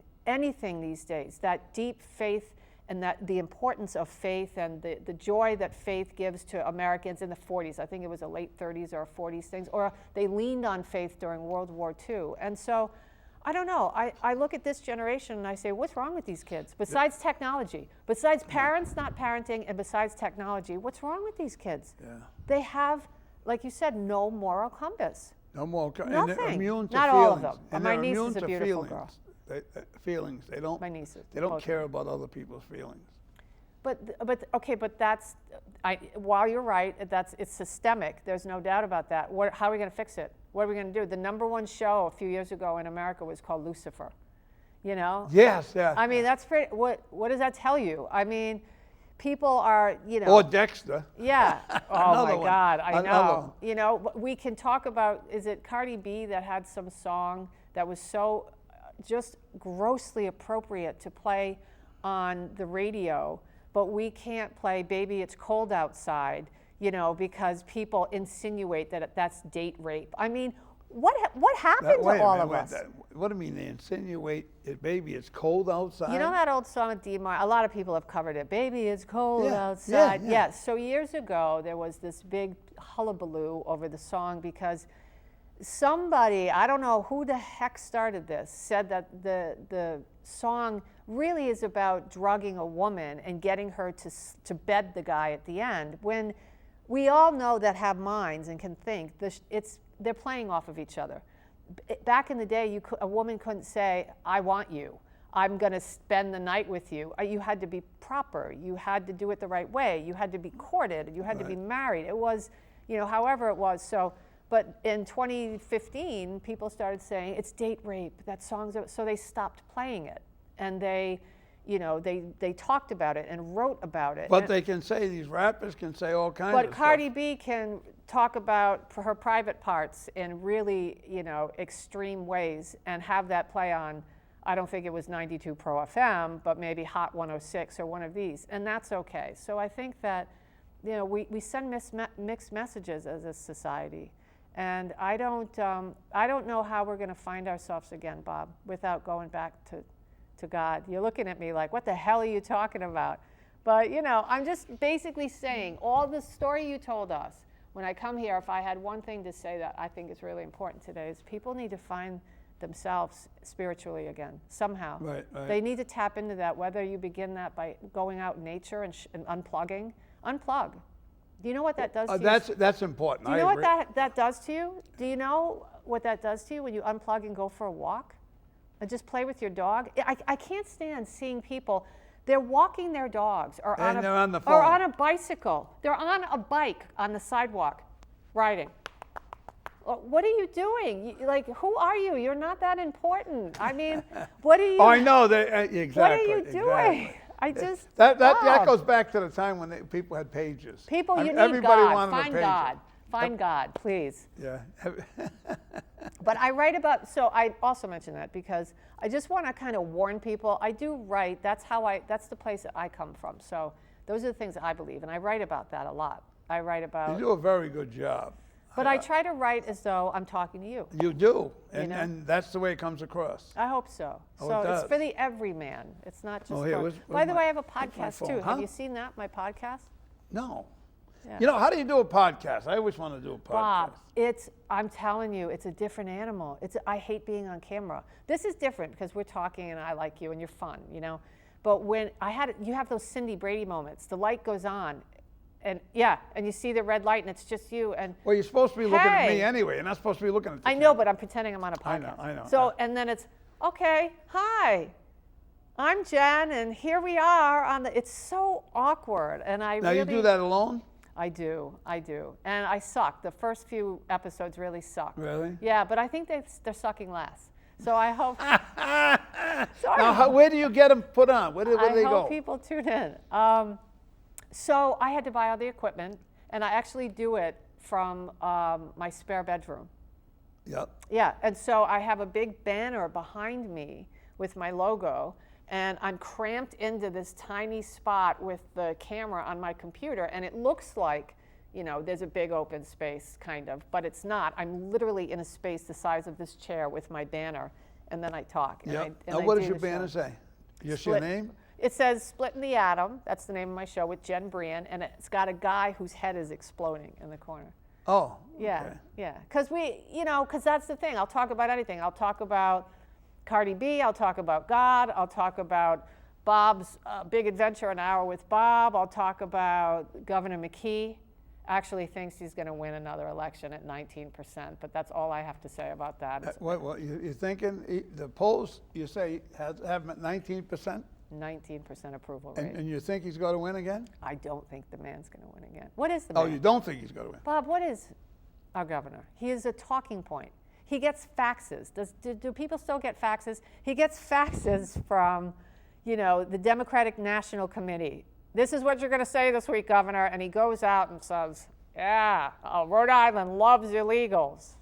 these days, that deep faith and that the importance of faith and the joy that faith gives to Americans in the 40s. I think it was the late 30s or 40s things, or they leaned on faith during World War II. And so, I don't know, I look at this generation and I say, what's wrong with these kids? Besides technology, besides parents not parenting, and besides technology, what's wrong with these kids? Yeah. They have, like you said, no moral compass. No more. And Nothing. they're immune to Not feelings. all of them. And My they're niece immune is a to beautiful feelings. girl. Feelings. They don't. My nieces. They don't both of care them. about other people's feelings. But okay, but that's, while you're right, it's systemic. There's no doubt about that. How are we going to fix it? What are we going to do? The #1 show a few years ago in America was called Lucifer. You know? Yes, yeah. I mean, that's pretty. What does that tell you? I mean, people are, you know. Or Dexter. Yeah. Oh Another my one. God, I Another know. one. You know, we can talk about, is it Cardi B that had some song that was so just grossly appropriate to play on the radio, but we can't play Baby It's Cold Outside, you know, because people insinuate that that's date rape. I mean, what happened to all of us? What do you mean they insinuate it, baby, it's cold outside? You know that old song of DMR? A lot of people have covered it. Baby, it's cold Yeah, outside. yeah. Yeah. So years ago, there was this big hullabaloo over the song because somebody, I don't know who the heck started this, said that the song really is about drugging a woman and getting her to bed the guy at the end. When we all know that have minds and can think, they're playing off of each other. Back in the day, a woman couldn't say, I want you. I'm going to spend the night with you. You had to be proper. You had to do it the right way. You had to be courted. You had to be married. It was, you know, however it was. So, but in 2015, people started saying, it's date rape. That song's, so they stopped playing it. And they, you know, they talked about it and wrote about it. But they can say, these rappers can say all kinds of But stuff. Cardi B can talk about her private parts in really, you know, extreme ways and have that play on, I don't think it was 92 Pro FM, but maybe Hot 106 or one of these, and that's okay. So I think that, you know, we send mixed messages as a society, and I don't know how we're going to find ourselves again, Bob, without going back to God. You're looking at me like, what the hell are you talking about? But, you know, I'm just basically saying all the story you told us. When I come here, if I had one thing to say that I think is really important today, is people need to find themselves spiritually again, somehow. Right. They need to tap into that, whether you begin that by going out in nature and unplugging. Unplug. Do you know what that does to you? That's important. Do you know what that does to you? Do you know what that does to you when you unplug and go for a walk? And just play with your dog? I can't stand seeing people, they're walking their dogs or And they're on the or phone. on a bicycle. They're on a bike on the sidewalk, riding. What are you doing? Like, who are you? You're not that important. I mean, what are you? Oh, I know. Exactly. What are you doing? Exactly. I just That goes back to the time when people had pages. People, you need everybody God. wanted a Find pager. God. Find God, please. Yeah. But I write about, so I also mention that because I just want to kind of warn people. I do write, that's the place that I come from. So those are the things that I believe, and I write about that a lot. I write about. You do a very good job. But I try to write as though I'm talking to you. You do, You know? and that's the way it comes across. I hope so. Oh, So it it's does. for the everyman. It's not just Oh, here, for. where's By the my- way, I have a where's my podcast phone? too. Huh? Have you seen that, my podcast? No. Yeah. You know, how do you do a podcast? I always want to do a podcast. Bob, I'm telling you, it's a different animal. I hate being on camera. This is different because we're talking and I like you and you're fun, you know. But when you have those Cindy Brady moments, the light goes on, and you see the red light and it's just you. And Well, you're supposed to be looking at me Hey! anyway. You're not supposed to be looking at the I know, but I'm pretending I'm on a I podcast. know, So, yeah. and then it's, okay, hi, I'm Jen, and here we are on the, it's so awkward. And Now, really. you do that alone? I do. And I suck. The first few episodes really suck. Really? Yeah, but I think they're sucking less. So I hope. Now, where do you get them put on? Where do they I hope go? people tune in. So I had to buy all the equipment, and I actually do it from my spare bedroom. Yep. Yeah, and so I have a big banner behind me with my logo, and I'm cramped into this tiny spot with the camera on my computer, and it looks like, there's a big open space, kind of, but it's not. I'm literally in a space the size of this chair with my banner, and then I talk. Yep. Now, what does your banner say? Just your name? It says Splitting the Atom. That's the name of my show with Jen Brien, and it's got a guy whose head is exploding in the corner. Oh. Yeah, okay. yeah. Because that's the thing. I'll talk about anything. I'll talk about Cardi B. I'll talk about God. I'll talk about Bob's big adventure, An Hour with Bob. I'll talk about Governor McKee. Actually thinks he's going to win another election at 19%, but that's all I have to say about that. What you're thinking? The polls, you say, have him at 19%? 19% approval rate. And you think he's going to win again? I don't think the man's going to win again. What is the man? man? Oh, you don't think he's going to win? Bob, what is our governor? He is a talking point. He gets faxes. Do people still get faxes? He gets faxes from, the Democratic National Committee. This is what you're going to say this week, Governor. And he goes out and says, yeah, Rhode Island loves illegals.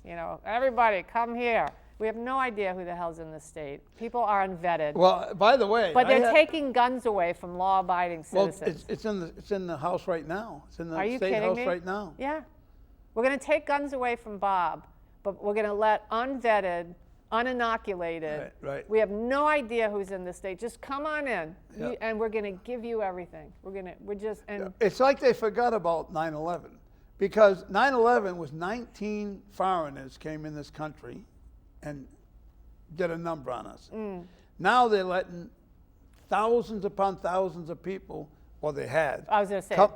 Everybody come here. We have no idea who the hell's in this state. People are unvetted. Well, by the way, but they're taking guns away from law-abiding citizens. Well, it's in the House right now. It's in the Are you State kidding House me? right now. Yeah. We're going to take guns away from Bob, but we're going to let unvetted, uninoculated. Right. We have no idea who's in this state. Just come on in, Yep. and we're going to give you everything. It's like they forgot about 9/11, because 9/11 was 19 foreigners came in this country and did a number on us. Now they're letting thousands upon thousands of people, or they had. I was going to say,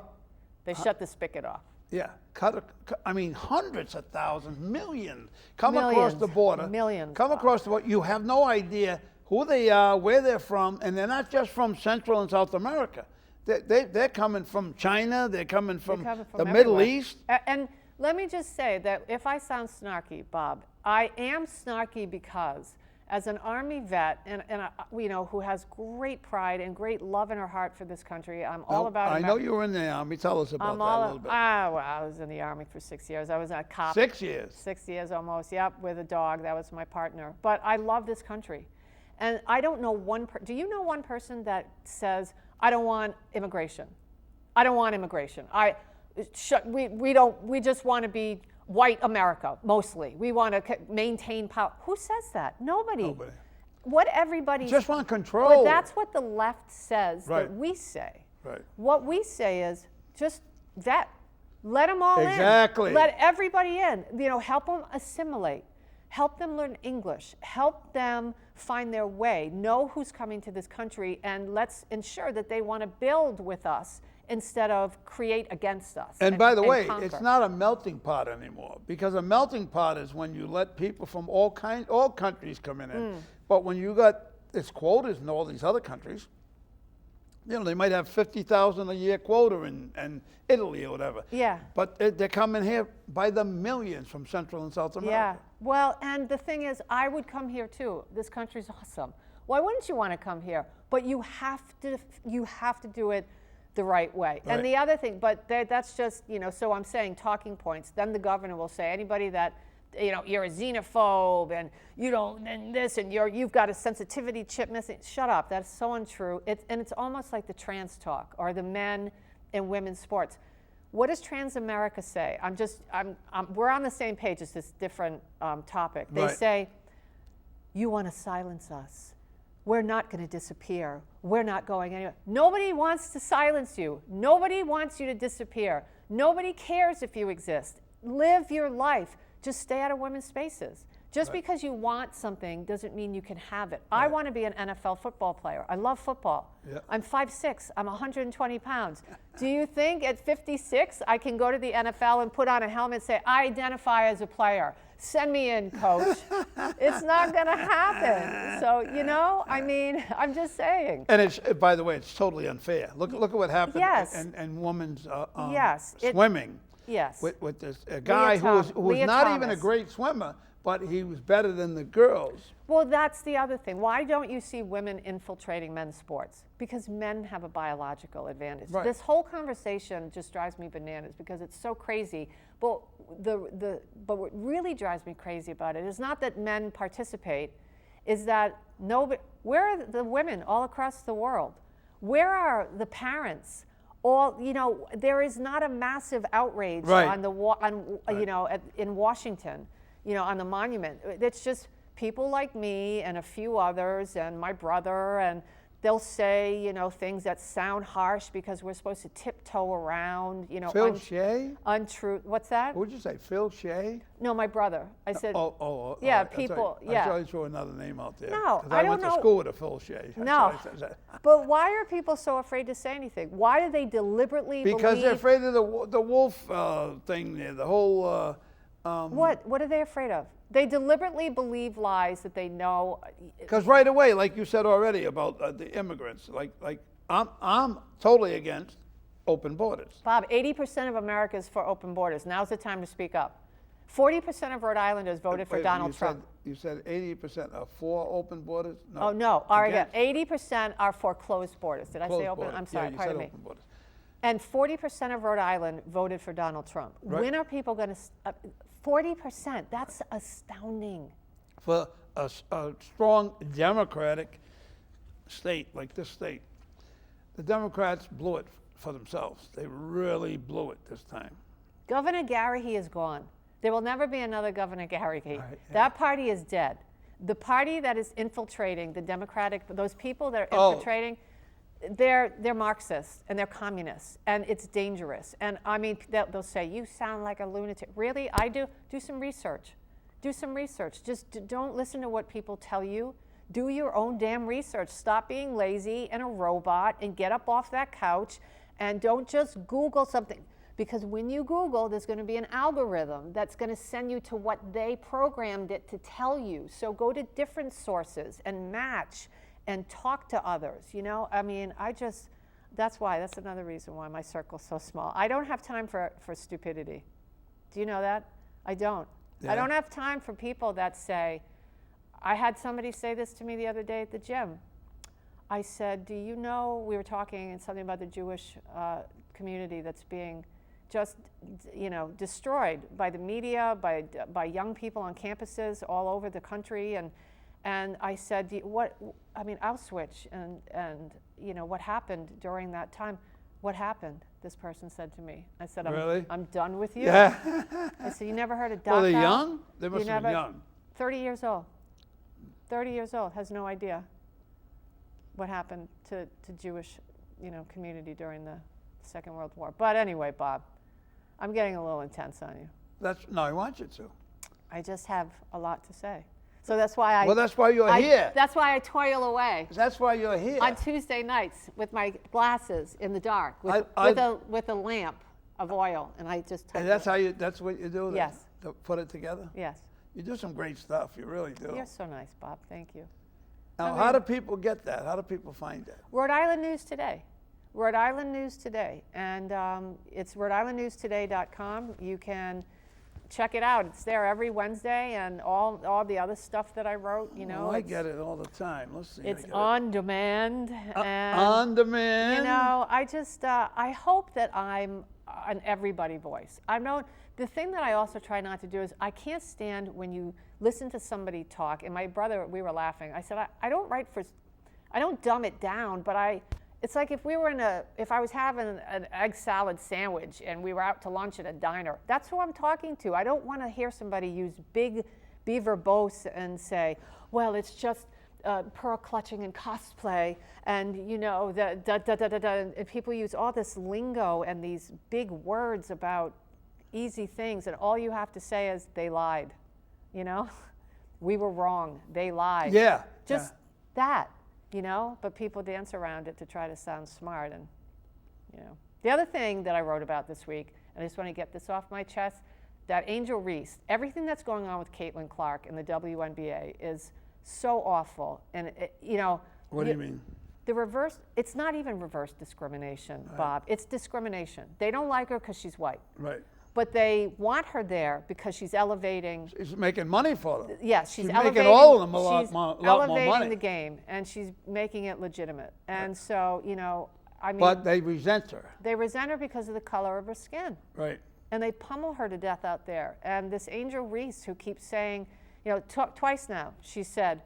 they shut the spigot off. Yeah, hundreds of thousands, millions come across the border. Millions. Come across the border. You have no idea who they are, where they're from, and they're not just from Central and South America. They're coming from China. They're coming from the Middle East. And let me just say that if I sound snarky, Bob, I am snarky because as an Army vet and who has great pride and great love in her heart for this country, I'm all about I know you were in the Army. Tell us about that a little bit. I was in the Army for 6 years. I was a cop. 6 years? 6 years almost, yep, with a dog. That was my partner. But I love this country. And I don't know do you know one person that says, I don't want immigration. I don't want immigration. We just want to be white America, mostly. We want to maintain power. Who says that? Nobody. What everybody just want control. But that's what the left says Right. that we say. Right. What we say is just vet. Let them all in. Exactly. Let everybody in. Help them assimilate. Help them learn English. Help them find their way. Know who's coming to this country, and let's ensure that they want to build with us instead of create against us. And by the way, conquer. it's not a melting pot anymore, because a melting pot is when you let people from all countries come in. But when you got its quotas in all these other countries, they might have 50,000 a year quota in Italy or whatever. Yeah. But they're coming here by the millions from Central and South America. Yeah. Well, and the thing is, I would come here too. This country's awesome. Why wouldn't you want to come here? But you have to do it the right way. Right. And the other thing, but that's just, so I'm saying talking points. Then the governor will say, anybody that, you're a xenophobe and and this and you've got a sensitivity chip missing. Shut up. That's so untrue. It's almost like the trans talk or the men and women's sports. What does Trans America say? We're on the same page. It's this different topic. They say, you want to silence us. We're not going to disappear. We're not going anywhere. Nobody wants to silence you. Nobody wants you to disappear. Nobody cares if you exist. Live your life. Just stay out of women's spaces. Just because you want something doesn't mean you can have it. I want to be an NFL football player. I love football. Yep. I'm 5'6". I'm 120 pounds. Do you think at 56 I can go to the NFL and put on a helmet and say, I identify as a player. Send me in, coach. It's not going to happen. So, I'm just saying. And it's, by the way, it's totally unfair. Look at what happened Yes. in women's Yes. swimming. Yes. With this guy who was not even a great swimmer, but he was better than the girls. Well, that's the other thing. Why don't you see women infiltrating men's sports? Because men have a biological advantage. Right. This whole conversation just drives me bananas because it's so crazy. But what really drives me crazy about it is not that men participate, is that where are the women all across the world? Where are the parents? There is not a massive outrage Right. in Washington, on the monument. It's just people like me and a few others and my brother, and they'll say, things that sound harsh because we're supposed to tiptoe around, Phil Shea? untrue. What's that? What would you say, Phil Shea? No, my brother. I said, Yeah, people, I thought you threw another name out there. No, 'Cause I don't went to know. school with a Phil Shea. No. That's why I said that. but why are people so afraid to say anything? Why do they deliberately Because they're believe? afraid of the wolf thing there, the whole... What are they afraid of? They deliberately believe lies that they know. Because right away, like you said already about the immigrants, I'm totally against open borders. Bob, 80% of America is for open borders. Now's the time to speak up. 40% of Rhode Islanders voted for Wait, Donald Trump. You said 80% are for open borders? Oh, no. All right, against? 80% are for closed borders. Did I Closed say open? borders. I'm sorry, Yeah, you pardon said me. open borders. And 40% of Rhode Island voted for Donald Trump. Right. When are people going to... 40%, that's astounding. For a strong Democratic state like this state, the Democrats blew it for themselves. They really blew it this time. Governor Garrahy is gone. There will never be another Governor Garrahy. Right, yeah. That party is dead. The party that is infiltrating the Democratic, those people that are infiltrating, they're Marxists and they're communists, and it's dangerous. And I mean, they'll say, you sound like a lunatic. Really? I do? Do some research. Do some research. Just don't listen to what people tell you. Do your own damn research. Stop being lazy and a robot and get up off that couch, and don't just Google something. Because when you Google, there's going to be an algorithm that's going to send you to what they programmed it to tell you. So go to different sources and match and talk to others, I mean, that's another reason why my circle's so small. I don't have time for stupidity. Do you know that? I don't. Yeah. I don't have time for people that say, I had somebody say this to me the other day at the gym. I said, do you know, we were talking and something about the Jewish community that's being just, destroyed by the media, by young people on campuses all over the country, and I said, Auschwitz, and what happened during that time? What happened? This person said to me. I said, Really? I'm done with you. Yeah. I said, you never heard of Dachau? Well, they're young? They must have been young. 30 years old. 30 years old, has no idea what happened to Jewish, community during the Second World War. But anyway, Bob, I'm getting a little intense on you. No, I want you to. I just have a lot to say. So that's why that's why you're here. That's why I toil away That's why you're here. on Tuesday nights with my glasses in the dark, with a lamp of oil, and I just type And that's it. that's what you do? Yes. To put it together? Yes. You do some great stuff. You really do. You're so nice, Bob. Thank you. Now, how do people get that? How do people find that? Rhode Island News Today. Rhode Island News Today. And it's RhodeIslandNewsToday.com. You can check it out. It's there every Wednesday, and all the other stuff that I wrote, I get it all the time. Let's see. It's on demand. And, on demand? I just, I hope that I'm an everybody voice. The thing that I also try not to do is I can't stand when you listen to somebody talk, and my brother, we were laughing. I said, I don't dumb it down, but it's like if I was having an egg salad sandwich and we were out to lunch at a diner, that's who I'm talking to. I don't want to hear somebody use be verbose and say, well, it's just pearl clutching and cosplay, and and people use all this lingo and these big words about easy things, and all you have to say is they lied. We were wrong. They lied. Yeah. Just that. But people dance around it to try to sound smart. And, the other thing that I wrote about this week, and I just want to get this off my chest, that Angel Reese, everything that's going on with Caitlin Clark in the WNBA is so awful. And, What do you mean? It's not even reverse discrimination, Right. Bob. It's discrimination. They don't like her because she's white. Right. but they want her there because she's elevating. She's making money for them. Yes, she's making elevating. all of them a lot she's more elevating money. the game, and she's making it legitimate. And so, I mean, But they resent her. they resent her because of the color of her skin. Right. And they pummel her to death out there. And this Angel Reese, who keeps saying, twice now, she said,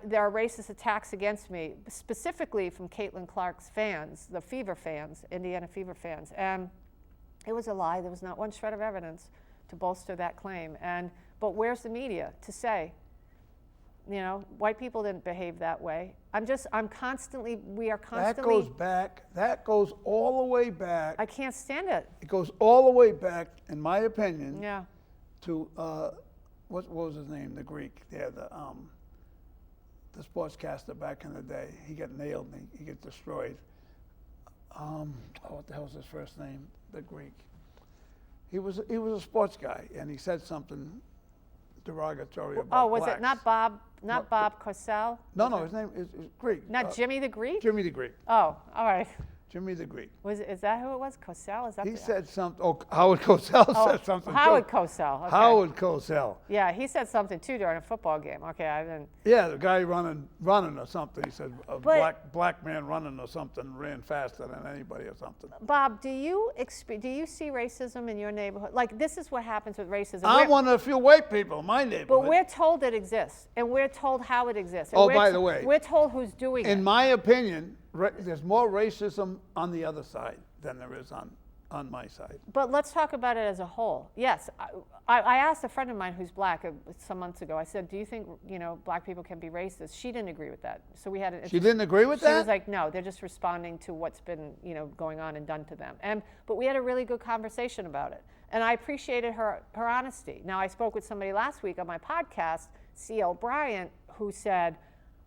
there are racist attacks against me, specifically from Caitlin Clark's fans, the Fever fans, Indiana Fever fans. And it was a lie. There was not one shred of evidence to bolster that claim. But where's the media to say, white people didn't behave that way? We are constantly. That goes all the way back. I can't stand it. It goes all the way back, in my opinion, Yeah. to, what was his name, the Greek? Yeah, the sportscaster back in the day. He got nailed and he got destroyed. What the hell's his first name? The Greek. He was a sports guy, and he said something derogatory about was blacks. it not Bob? Not Bob Cosell? No, his name is Greek. Not Jimmy the Greek? Jimmy the Greek. Oh, all right. Jimmy the Greek. Is that who it was? Cosell? Is that He said something. Oh, Howard Cosell said something Howard too. Cosell. Okay. Howard Cosell. Yeah, he said something too during a football game. Okay, I didn't. Yeah, the guy running or something. He said a black man running or something ran faster than anybody or something. Bob, do you see racism in your neighborhood? Like, this is what happens with racism. I'm one of the few white people in my neighborhood. But we're told it exists, and we're told how it exists. And by the way, we're told who's doing it. In my opinion, there's more racism on the other side than there is on my side. But let's talk about it as a whole. Yes, I asked a friend of mine who's black some months ago. I said, "Do you think black people can be racist?" She didn't agree with that. So we had an. She didn't agree with that? She was like, "No, they're just responding to what's been going on and done to them." But we had a really good conversation about it, and I appreciated her honesty. Now I spoke with somebody last week on my podcast, C.L. Brien, who said,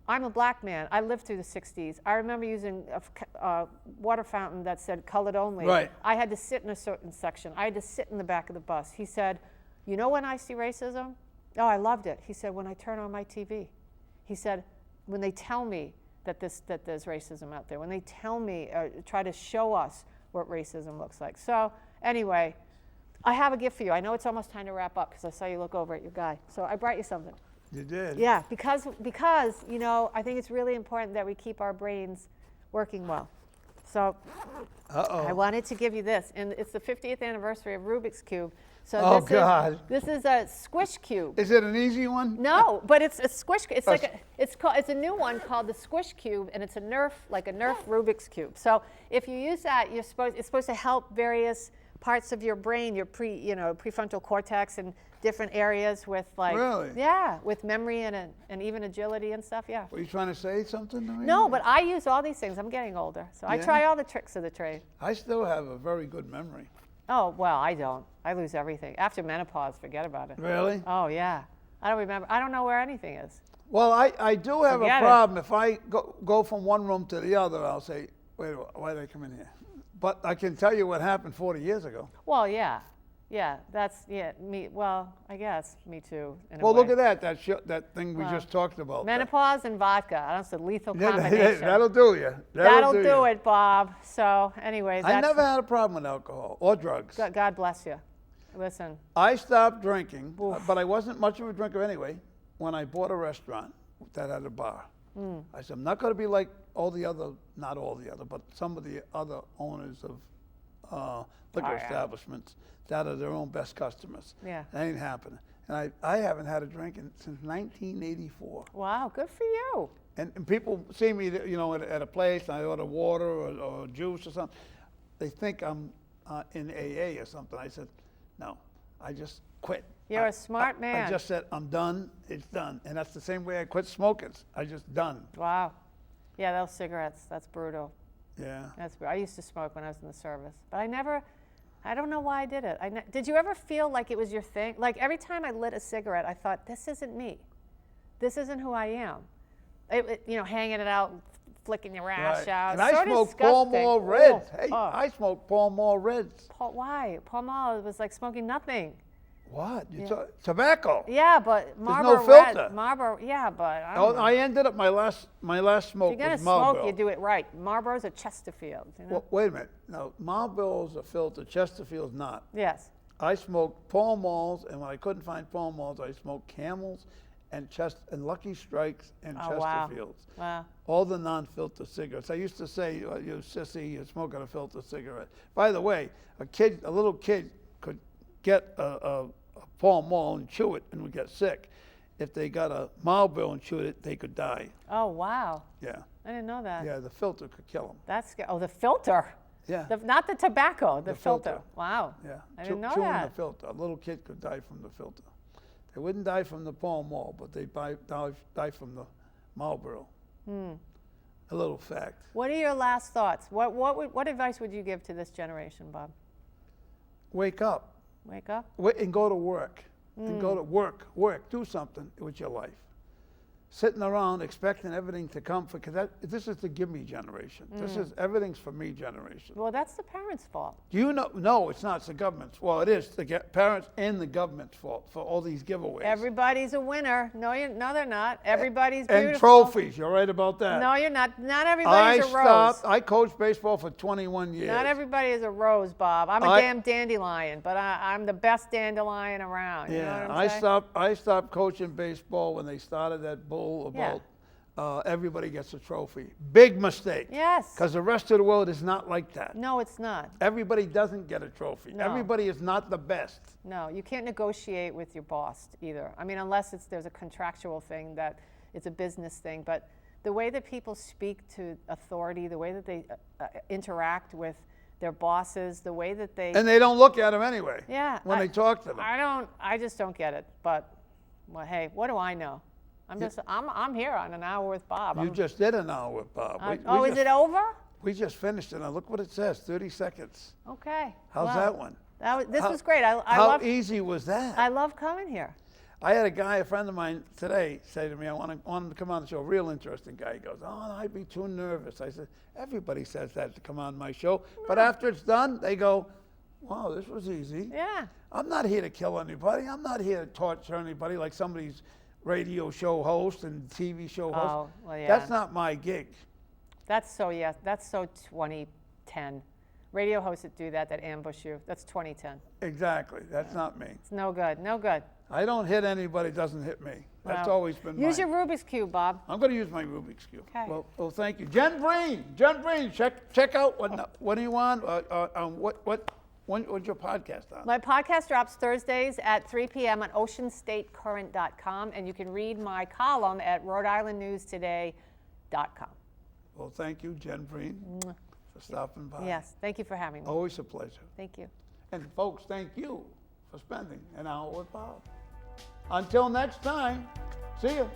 I'm a black man. I lived through the 60s. I remember using a water fountain that said colored only. Right. I had to sit in a certain section. I had to sit in the back of the bus. He said, when I see racism? Oh, I loved it. He said, when I turn on my TV. He said, when they tell me that there's racism out there, when they tell me, try to show us what racism looks like. So anyway, I have a gift for you. I know it's almost time to wrap up because I saw you look over at your guy. So I brought you something. You did? Yeah, because I think it's really important that we keep our brains working well. So I wanted to give you this, and it's the 50th anniversary of Rubik's Cube. So this is a squish cube. Is it an easy one? No, but it's a squish. It's it's a new one called the Squish Cube, and it's a Nerf Rubik's Cube. So if you use that, it's supposed to help various parts of your brain, your prefrontal cortex, and different areas with with memory and even agility and stuff. Yeah. Were you trying to say something to me? No, but I use all these things. I'm getting older, so I try all the tricks of the trade. I still have a very good memory. Oh well, I don't. I lose everything after menopause. Forget about it. Really? Oh yeah. I don't remember. I don't know where anything is. Well, I do have a problem. If I go from one room to the other, I'll say, wait, why did I come in here? But I can tell you what happened 40 years ago. Well, yeah. Me. Well, I guess me too. Well, look at that thing we just talked about. Menopause and vodka. That's a lethal combination. That'll do you. That'll do it, Bob. So, anyways, I never had a problem with alcohol or drugs. God bless you. Listen. I stopped drinking, but I wasn't much of a drinker anyway. When I bought a restaurant that had a bar, I said, I'm not going to be like not all the other, but some of the other owners of liquor establishments that are their own best customers. Yeah. That ain't happening. And I haven't had a drink since 1984. Wow, good for you. And people see me, at a place, and I order water or juice or something. They think I'm in AA or something. I said, no, I just quit. You're a smart man. I just said, I'm done, it's done. And that's the same way I quit smoking. I just done. Wow. Yeah, those cigarettes, that's brutal. Yeah. I used to smoke when I was in the service. But I don't know why I did it. Did you ever feel like it was your thing? Like every time I lit a cigarette, I thought, this isn't me. This isn't who I am. Hanging it out, flicking your ash out. And I smoked Pall Mall Reds. I smoked Pall Mall Reds. Why? Pall Mall was like smoking nothing. What? Tobacco. Yeah, but Marlboro There's no filter. Red, Marlboro, yeah, but I ended up my last smoke if you're was gonna Marlboro. smoke, you do it right. Marlboro's a Chesterfield. Well, wait a minute. No, Marlboro's a filter. Chesterfield's not. Yes. I smoked Pall Malls, and when I couldn't find Pall Malls, I smoked Camels and Lucky Strikes and Oh, wow. Chesterfields. Wow. All the non-filter cigarettes. I used to say, "Oh, you sissy, you're smoking a filter cigarette." By the way, a little kid could get a Pall Mall and chew it and would get sick. If they got a Marlboro and chewed it, they could die. Oh, wow. Yeah. I didn't know that. Yeah, the filter could kill them. Oh, the filter. Yeah. Not the tobacco, the filter. filter. Wow. Yeah. I didn't know chewing that. the filter. A little kid could die from the filter. They wouldn't die from the Pall Mall, but they die from the Marlboro. A little fact. What are your last thoughts? What advice would you give to this generation, Bob? Wake up. Wake up? And go to work. And go to work. Do something with your life. Sitting around expecting everything to come, because this is the give me generation. This is everything's for me generation. Well, that's the parents' fault. Do you know? No, it's not. It's the government's. Well, it is the parents and the government's fault for all these giveaways. Everybody's a winner. No, they're not. Everybody's and beautiful. trophies. You're right about that. No, you're not. Not everybody's a rose. I coached baseball for 21 years. Not everybody is a rose, Bob. I'm a damn dandelion, but I'm the best dandelion around. You know what I'm saying? I stopped coaching baseball when they started that bull about everybody gets a trophy. Big mistake. Yes. Because the rest of the world is not like that. No, it's not. Everybody doesn't get a trophy. No. Everybody is not the best. No, you can't negotiate with your boss either. I mean, unless there's a contractual thing that it's a business thing. But the way that people speak to authority, the way that they interact with their bosses, the way that they... And they don't look at them anyway. Yeah. When they talk to them. I just don't get it. But, well, hey, what do I know? I'm here on An Hour with Bob. You just did an hour with Bob. Is it over? We just finished it. Now look what it says, 30 seconds. Okay. How's that one? This was great. How easy was that? I love coming here. I had a friend of mine today say to me, I want him to come on the show. Real interesting guy. He goes, oh, I'd be too nervous. I said, everybody says that to come on my show. But after it's done, they go, wow, this was easy. Yeah. I'm not here to kill anybody. I'm not here to torture anybody like somebody's radio show host and TV show host. Oh, well, yeah. That's not my gig. That's so 2010. Radio hosts that do that ambush you, that's 2010. Exactly. That's not me. It's no good. No good. I don't hit anybody, doesn't hit me. That's always been mine. Use your Rubik's Cube, Bob. I'm going to use my Rubik's Cube. Okay. Well, thank you. Jen Brien, check out what do you want? What's your podcast on? My podcast drops Thursdays at 3 p.m. on oceanstatecurrent.com, and you can read my column at rhodeislandnewstoday.com. Well, thank you, Jen Brien, for stopping by. Yes, thank you for having me. Always a pleasure. Thank you. And folks, thank you for spending an hour with Bob. Until next time, see you.